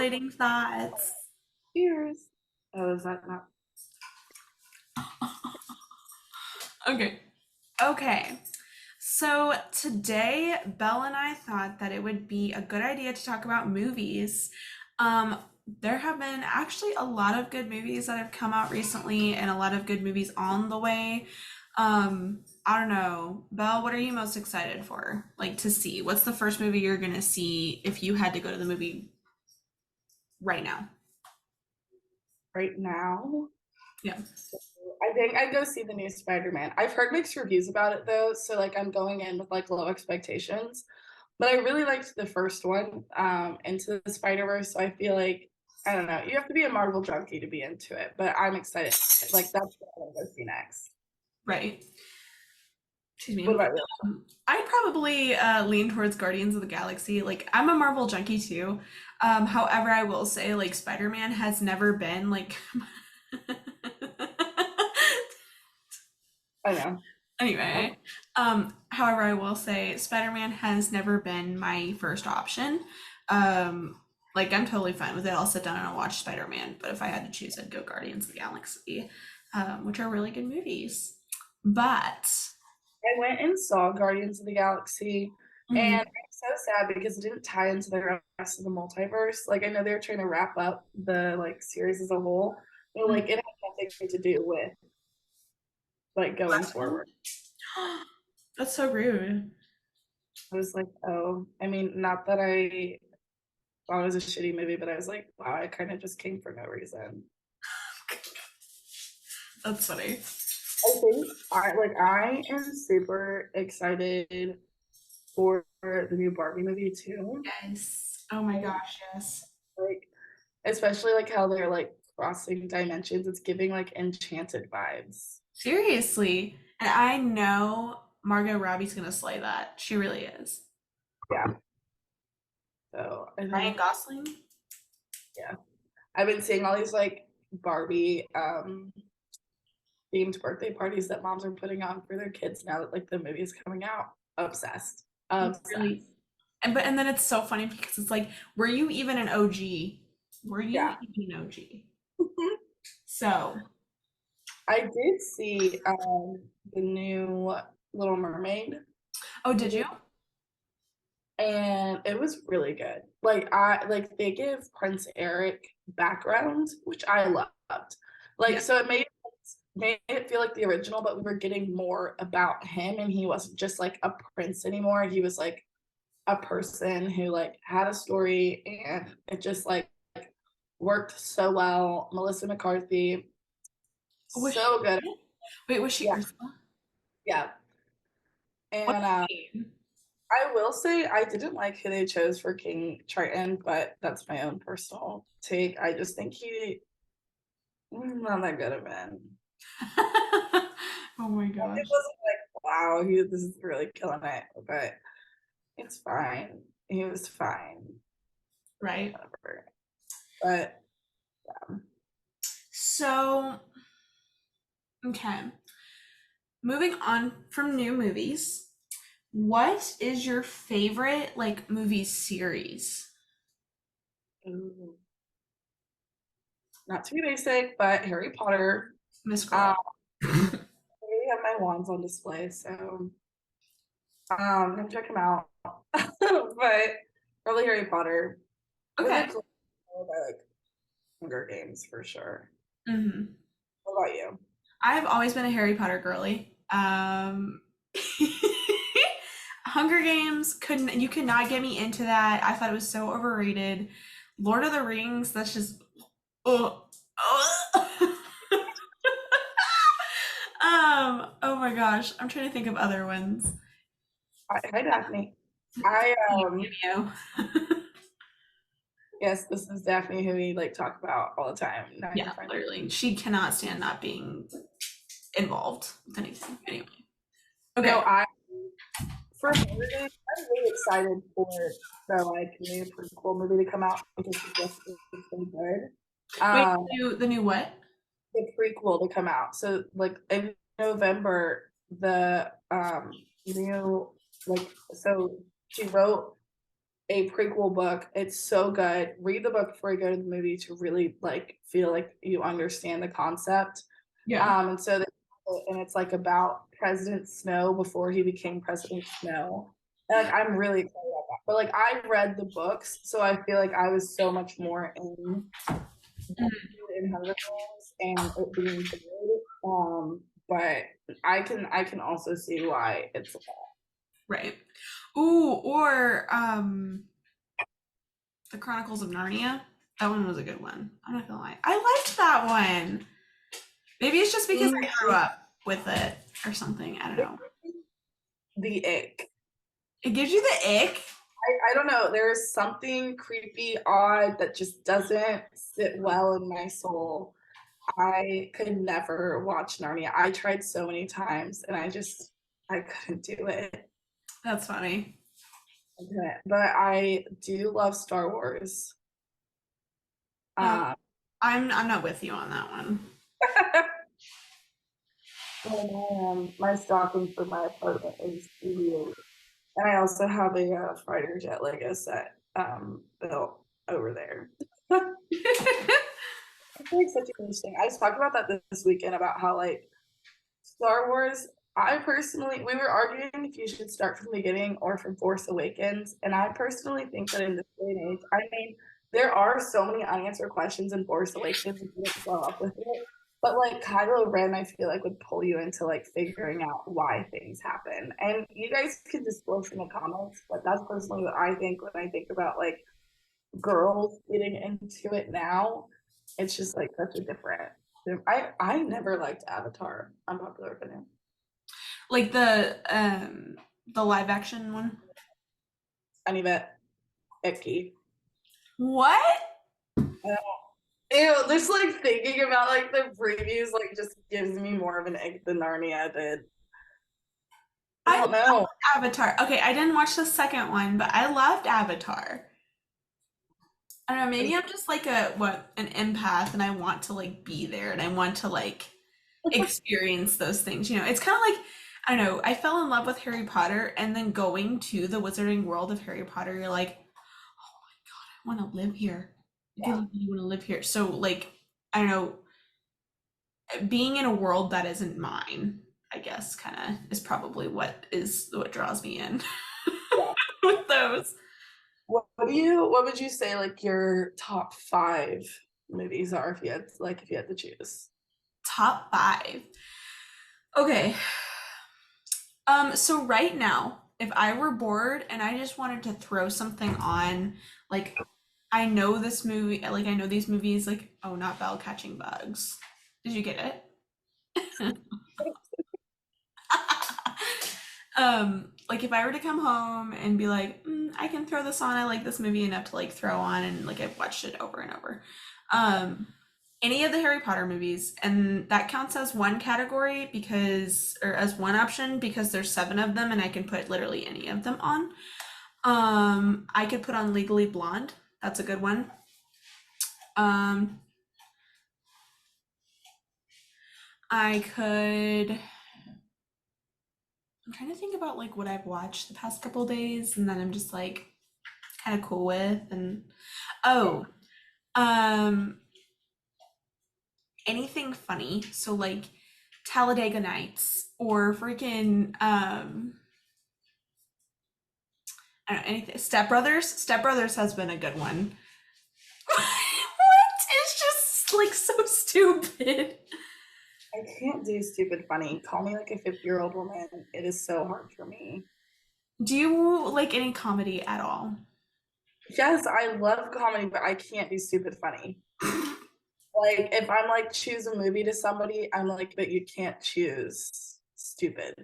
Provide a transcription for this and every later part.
scintillating thoughts. Cheers. Oh, is that not? Okay. Okay. So today, Belle and I thought that it would be a good idea to talk about movies. Um, there have been actually a lot of good movies that have come out recently and a lot of good movies on the way. I don't know. Belle, what are you most excited for? Like to see? What's the first movie you're gonna see if you had to go to the movie right now? Right now? Yeah. I think I'd go see the new Spider-Man. I've heard mixed reviews about it though, so like I'm going in with like low expectations. But I really liked the first one, Into the Spider-Verse. So I feel like I don't know, you have to be a Marvel junkie to be into it, but I'm excited. Like that's what I'm gonna go see next. Right. Excuse What me. about you? I'd probably lean towards Guardians of the Galaxy. Like, I'm a Marvel junkie too. However, I will say, like, Spider-Man has never been like. I know. I'm, Anyway, however, I will say Spider-Man has never been my first option. Like, I'm totally fine with it. I'll sit down and I'll watch Spider-Man. But if I had to choose, I'd go Guardians of the Galaxy, which are really good movies. But. I went and saw Guardians of the Galaxy, and Mhm. I'm so sad because it didn't tie into the rest of the multiverse. Like I know they were trying to wrap up the like series as a whole, but like it had nothing to do with like going forward. That's so rude. I was like, oh, I mean, not that I thought it was a shitty movie, but I was like, wow, I kind of just came for no reason. That's funny. I am super excited for the new Barbie movie too. Yes. Oh my gosh, yes. Like especially like how they're like crossing dimensions. It's giving like enchanted vibes. Seriously. And I know Margot Robbie's gonna slay that. She really is. Yeah. So I Ryan think Gosling? yeah. I've been seeing all these like Barbie themed birthday parties that moms are putting on for their kids now that like the movie is coming out. Obsessed. Really? Obsessed. And then it's so funny because it's like, were you even an OG? Were you Yeah. even an OG? So, I did see the new Little Mermaid oh, did you? movie, and it was really good. Like I like they give Prince Eric background, which I loved. Like Yeah. so it made it feel like the original, but we were getting more about him, and he wasn't just like a prince anymore. He was like a person who like had a story, and it just like worked so well. Melissa McCarthy, Was she so good. in it? Wait, was she Yeah, Ursula? yeah. What's And her name? I will say I didn't like who they chose for King Triton, but that's my own personal take. I just think he not that good of man. Oh my It gosh. wasn't like wow, this is really killing it, but it's fine. He was fine, Right. whatever. But So, okay. Moving on from new movies, what is your favorite like movie series? ooh, not too basic, but Harry Potter. Miss Um, Girl. I really have my wands on display, so come check them out. But probably Harry Potter with Okay. a couple of like Hunger Games for sure. Hmm. What about you? I've always been a Harry Potter girly. Hunger Games couldn't you could not get me into that. I thought it was so overrated. Lord of the Rings, that's just oh, oh my gosh, I'm trying to think of other ones. Hi, Daphne. I You. yes, this is Daphne who we like talk about all the time. Not your Yeah, friend. literally. She cannot stand not being involved with anything. Anyway. No, Okay. I for Hunger Games, I'm really excited for the like new prequel movie to come out because it's so good. Wait, Um, the new what? the prequel to come out. So like in November, the new like so she wrote a prequel book. It's so good. Read the book before you go to the movie to really like feel like you understand the concept. Yeah. And so and it's like about President Snow before he became President Snow. And like I'm really excited about that. But like I read the books, so I feel like I was so much more in Hunger Games and it being good. But I can also see why it's Right. Ooh, or The Chronicles of Narnia. That one was a good one. I'm not gonna lie. I liked that one. Maybe it's just because I grew up with it or something. I don't know. the ick. It gives you the ick. I don't know. There is something creepy, odd that just doesn't sit well in my soul. I could never watch Narnia. I tried so many times and I couldn't do it. That's funny. Okay. But I do love Star Wars. No, Um, I'm not with you on that one. my stocking for my apartment is BB-8. And I also have a fighter jet Lego set built over there. It's like such a niche thing. I just talked about that this weekend about how like Star Wars. I personally, we were arguing if you should start from the beginning or from Force Awakens, and I personally think that in this day and age, I mean, there are so many unanswered questions in Force Awakens if you don't grow up with it. But like Kylo Ren, I feel like would pull you into like figuring out why things happen. And you guys can disclose in the comments, but that's personally what I think when I think about like girls getting into it now. It's just like such a different. I never liked Avatar. Unpopular opinion. Like the live action one. Any bit icky. What? Ew, just like thinking about like the previews like just gives me more of an ick than Narnia did. I I don't loved know. Avatar. Okay, I didn't watch the second one, but I loved Avatar. I don't know, maybe I'm just like an empath and I want to like be there and I want to like experience those things, you know. It's kind of like I don't know, I fell in love with Harry Potter and then going to the wizarding world of Harry Potter, you're like, I want to live here. I Yeah. really want to live here. So like I don't know, being in a world that isn't mine, I guess kind of is probably what draws me in Yeah. with those. What would you say like your top five movies are if you had to choose? Top 5. Okay. So right now, if I were bored and I just wanted to throw something on, like I know this movie, like I know these movies, like oh, not Belle Catching Bugs. Did you get it? Like if I were to come home and be like, I can throw this on. I like this movie enough to like throw on, and like I've watched it over and over. Um, any of the Harry Potter movies, and that counts as one category because, or as one option because there's 7 of them, and I can put literally any of them on. I could put on Legally Blonde. That's a good one. Um, I could. I'm trying to think about like what I've watched the past couple days, and then I'm just like kind of cool with. And oh, um, anything funny. So like Talladega Nights or freaking I don't know, anything. Step Brothers. Step Brothers has been a good one. What? It's just like so stupid. I can't do stupid funny. Call me like a 50-year-old woman. It is so hard for me. Do you like any comedy at all? Yes, I love comedy, but I can't do stupid funny. Like if I'm like choose a movie to somebody, I'm like, but you can't choose stupid.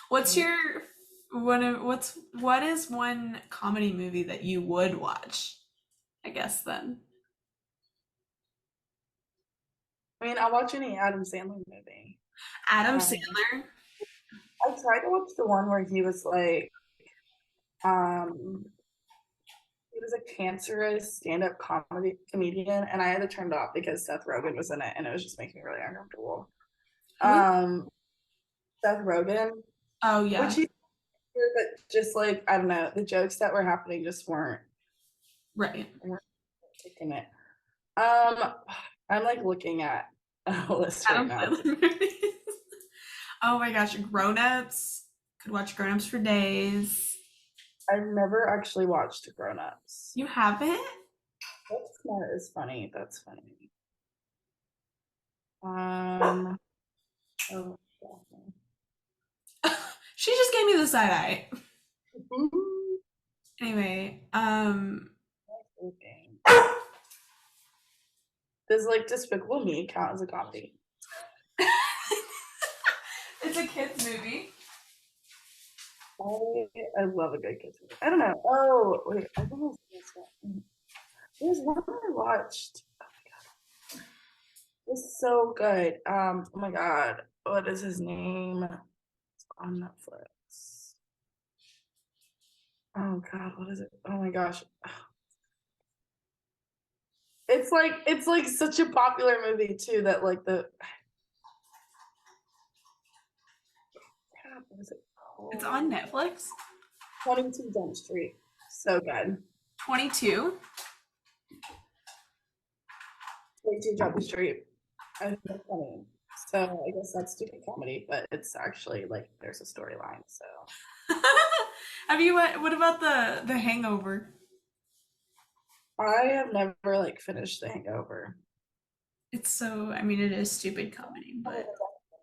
What's your what is one comedy movie that you would watch? I guess then. I mean, I'll watch any Adam Sandler movie. Adam Um, Sandler. I tried to watch the one where he was like, um, he was a cancerous stand-up comedy comedian, and I had to turn it off because Seth Rogen was in it, and it was just making me really uncomfortable. Who? Um, Seth Rogen, Oh which yeah. he's but just like I don't know, the jokes that were happening just Right. weren't taking it. Um, I'm like looking at a list right Adam now. Sandler movies. Oh my gosh, Grown Ups. Could watch Grown Ups for days. I've never actually watched Grown Ups. You haven't? That's not as funny. That's funny. Um, oh, She just gave me the side eye. mhm. Anyway, Okay. Does like Despicable Me count as a comedy? it's a kids movie. I love a good kids movie. I don't know. Oh wait, I think it was this one. There's one I watched. Oh my god, it's so good. Oh my god, what is his name? It's on Netflix. Oh god, what is it? Oh my gosh, it's like such a popular movie too that like the god, what is it It's called? on Netflix. 22 Jump Street. So good. 22. 22 Jump Street. I think that's funny. So I guess that's stupid comedy, but it's actually like there's a storyline. So Have you what about the Hangover? I have never like finished The Hangover. It's so I mean it is stupid comedy, but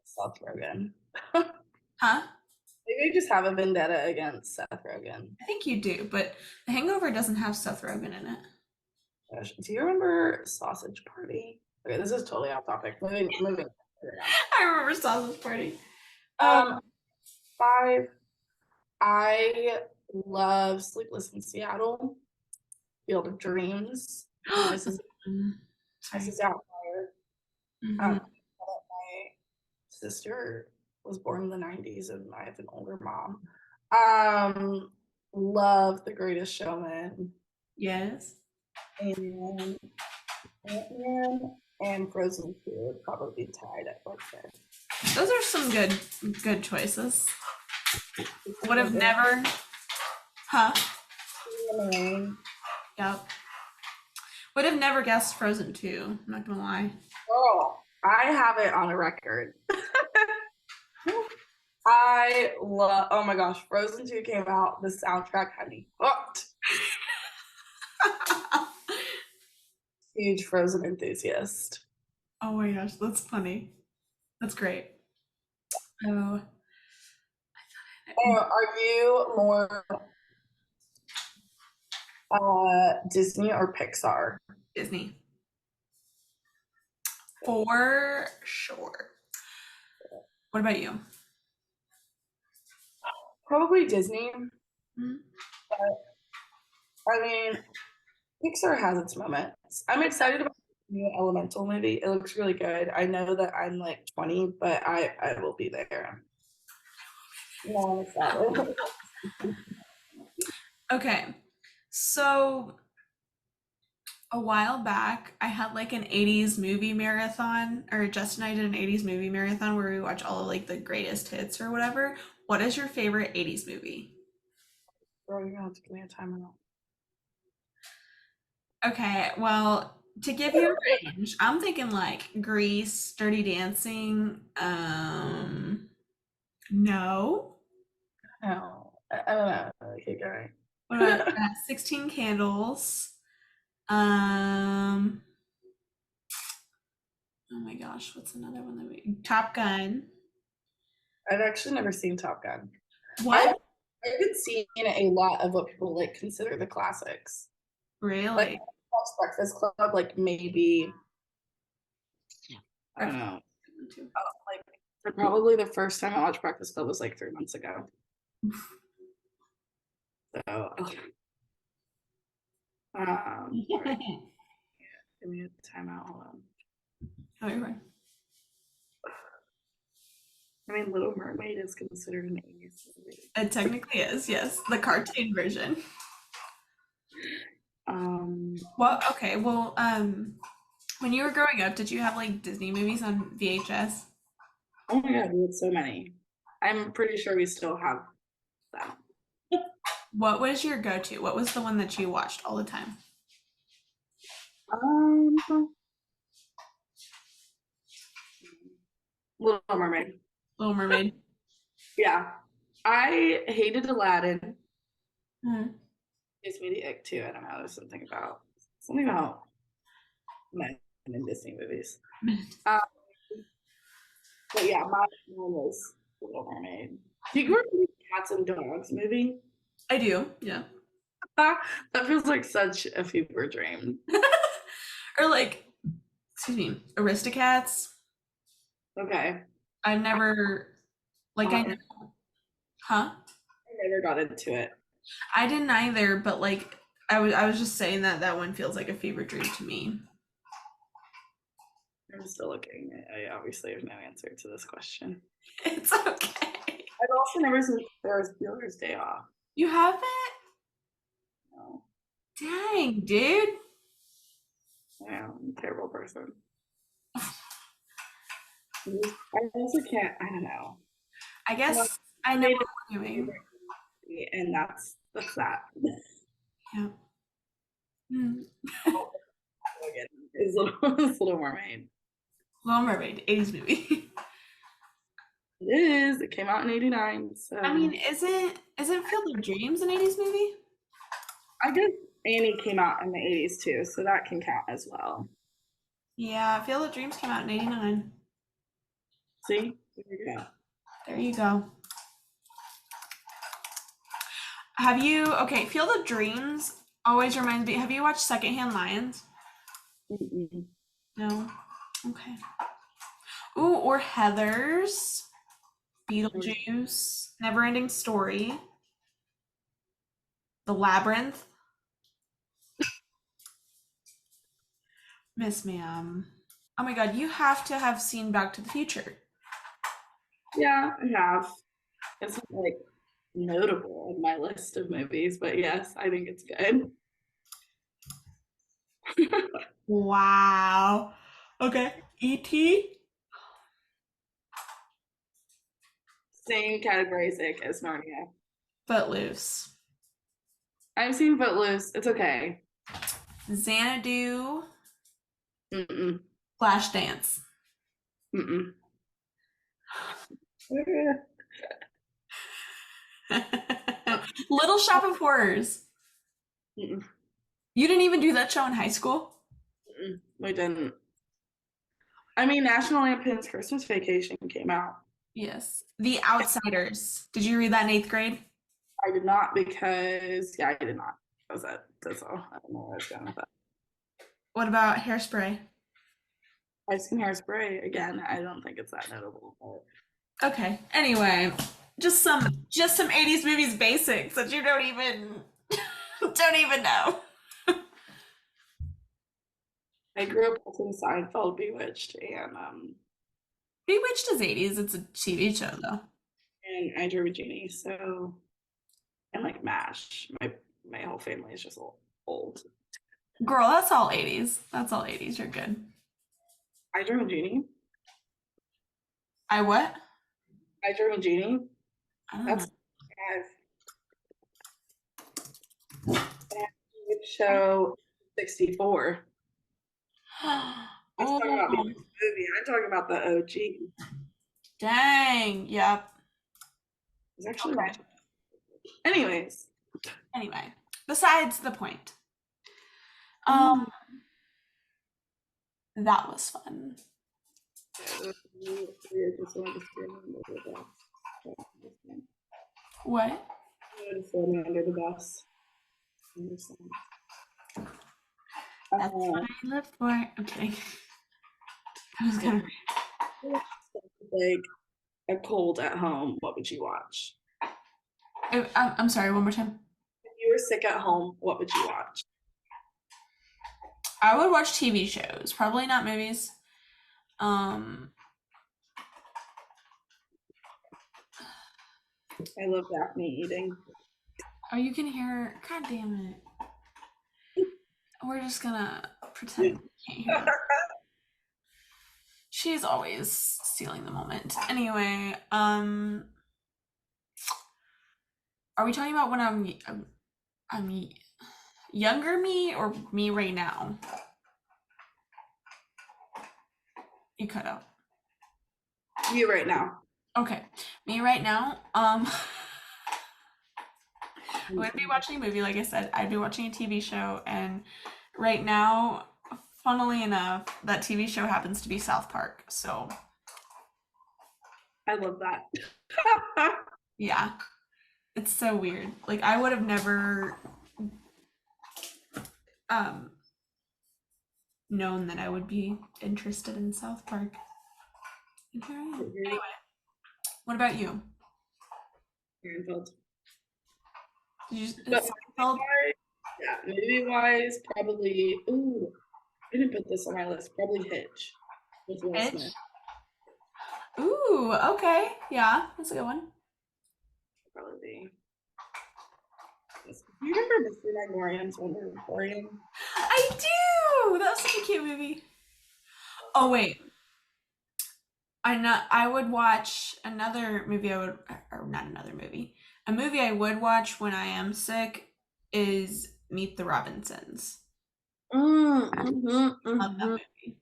Seth Rogen. huh? Maybe I just have a vendetta against Seth Rogen. I think you do, but The Hangover doesn't have Seth Rogen in it. Gosh, do you remember Sausage Party? Okay, this is totally off topic. Moving. I remember Sausage Party. Um, five. I love Sleepless in Seattle, Field of Dreams, Mrs. Sorry. Mrs. Doubtfire. Mhm. My sister was born in the 90s and I have an older mom. Love The Greatest Showman Yes. and Ant-Man and Frozen 2 would probably be tied at like this. Those are some good choices. Would have never. Huh? Yep. Would have never guessed Frozen 2. I'm not gonna lie. Oh, I have it on a record. I love, oh my gosh, Frozen 2 came out, the soundtrack had me hooked. Huge Frozen enthusiast. Oh my gosh, that's funny. That's great. Oh, Are you more Disney or Pixar? Disney. For sure. What about you? Probably Disney. Mhm. I mean, Pixar has its moments. I'm excited about the new Elemental movie. It looks really good. I know that I'm like 20, but I will be there. No, it's not. Okay. So a while back, I had like an 80s movie marathon, or Justin and I did an 80s movie marathon where we watch all of like the greatest hits or whatever. What is your favorite 80s movie? Bro, you're gonna have to give me a timeout. Okay, well, to give you a range, I'm thinking like Grease, Dirty Dancing, no. Oh, I don't know. Okay, going. What about 16 Candles? Um, oh my gosh, what's another one that we Top Gun. I've actually never seen Top Gun. I've, What? I've seen a lot of what people like consider the classics. Like Really? Breakfast Club, like maybe I don't know. Like probably the first time I watched Breakfast Club was like 3 months ago. So sorry, give me a timeout. Hold on. Oh, you're right. I mean, Little Mermaid is considered an 80s movie. It technically is, yes, the cartoon version. Well, okay, well, when you were growing up, did you have like Disney movies on VHS? Oh my god, we had so many. I'm pretty sure we still have them. What was your go-to? What was the one that you watched all the time? Um, Little Mermaid. Little Mermaid. Yeah. I hated Aladdin. Mhm. Gives me the ick too. I don't know. There's something about men in Disney movies. Um, but yeah, mine was Little Mermaid. Do you remember the Cats and Dogs movie? I do, yeah. That feels like such a fever dream. Or like, excuse me, Aristocats. Okay. I've never, like, I I know, huh? never got into it. I didn't either, but like, I was just saying that that one feels like a fever dream to me. I'm still looking. I obviously have no answer to this question. It's okay. I've also never seen Ferris Bueller's Day Off. You haven't? No, Dang, dude. yeah, I'm a terrible person. I also can't. I don't know. I Well, guess I I know made what we're a doing. favorite movie, and that's that. Yeah. Hmm. Again, is Little Mermaid. Little Mermaid, 80s movie. It is. It came out in '89, I mean, so isn't Field of Dreams an 80s movie? I guess Annie came out in the '80s too, so that can count as well. Yeah, Field of Dreams came out in 89. See, there you go. There you go. Have you, okay, Field of Dreams always reminds me, have you watched Secondhand Lions? Mm-mm. No? Okay. Ooh, or Heathers, Beetlejuice, Neverending Story, The Labyrinth, Miss Ma'am. Oh my god, you have to have seen Back to the Future. Yeah, I have. It's not like notable on my list of movies, but yes, I think it's good. Wow. Okay. E.T., Same category as Narnia. Footloose, I've seen Footloose. It's okay. Xanadu, Mm-mm. Flashdance. Mm-mm. Little Shop of Horrors. Mm-mm. You didn't even do that show in high school? Mm-mm. We didn't. I mean, National Lampoon's Christmas Vacation came out. Yes. The Outsiders. Did you read that in eighth grade? I did not because, yeah, I did not. That was it. That's all. I don't know where I was going with that. What about Hairspray? I've seen Hairspray again. I don't think it's that notable. But Okay. Anyway, just some 80s movies basics that you don't even don't even know. I grew up watching Seinfeld, Bewitched, Bewitched is 80s. It's a TV show though. and I Drew a Genie. So and like MASH. My whole family is just old. Girl, that's all 80s. That's all 80s. You're good. I Drew a Genie. I what? I Drew a Genie. I don't That's show 64. know. That's talking about the Oh, movie. I'm talking about the OG. dang. Yep. It's actually Okay. anyways. Anyway, besides the point. Mm. Um, that was fun. What? Under the bus. That's what I live for. I'm kidding. I was gonna. Like a cold at home, what would you watch? I'm sorry. One more time. If you were sick at home, what would you watch? I would watch TV shows, probably not movies. Um, I love Daphne eating. oh, you can hear. God damn it. We're just gonna pretend we can't hear that. She's always stealing the moment. Anyway, Are we talking about when I'm younger me or me right now? You cut out. You right now. Okay, me right now. I wouldn't be watching a movie, like I said. I'd be watching a TV show, and right now, funnily enough, that TV show happens to be South Park. So I love that. yeah, it's so weird. Like I would have never um known that I would be interested in South Park. And here I am. Anyway, what about you? Seinfeld. Did you But Seinfeld? yeah, movie wise, probably. Ooh, I didn't put this on my list. Probably Hitch with Will Hitch? Smith. Ooh, okay. Yeah, that's a good one. Probably be. Do you remember Mr. Magorium's Wonder Emporium? I do. That was such a cute movie. Oh wait, I would watch another movie. Or not another movie. A movie I would watch when I am sick is Meet the Robinsons. Love that movie.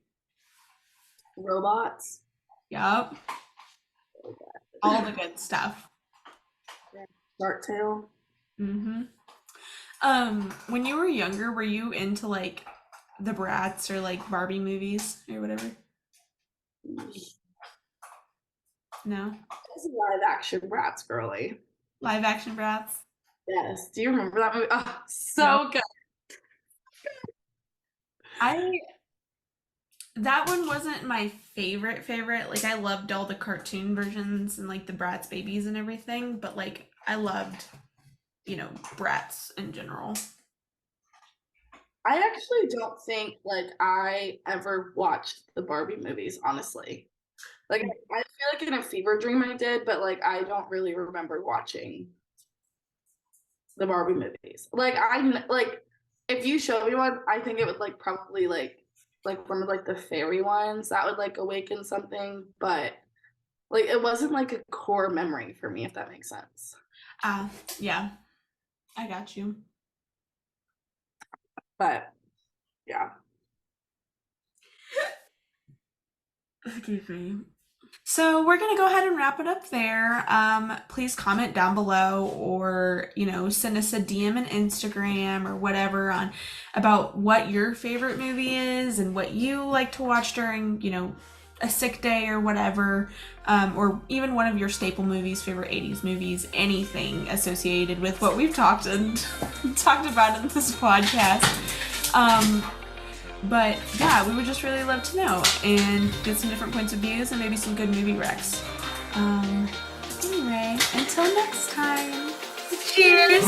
Robots. Yup. All the good stuff. Shark Tale. Mm-hmm. When you were younger, were you into like the Bratz or like Barbie movies or whatever? No? It's a live action Bratz girly. Live action Bratz? Yes. Do you remember that movie? Oh, so good. That one wasn't my favorite. Like I loved all the cartoon versions and like the Bratz babies and everything, but like I loved, Bratz in general. I actually don't think like I ever watched the Barbie movies, honestly. Like I feel like in a fever dream I did, but like I don't really remember watching the Barbie movies. Like if you show me one, I think it would like probably like one of like the fairy ones that would like awaken something, but like it wasn't like a core memory for me, if that makes sense. Yeah. I got you. But yeah. Excuse me. So we're gonna go ahead and wrap it up there. Please comment down below, or send us a DM on Instagram or whatever on about what your favorite movie is and what you like to watch during a sick day or whatever, or even one of your staple movies, favorite 80s movies, anything associated with what we've talked about in this podcast. But yeah, we would just really love to know and get some different points of views and maybe some good movie recs. Anyway, until next time, cheers!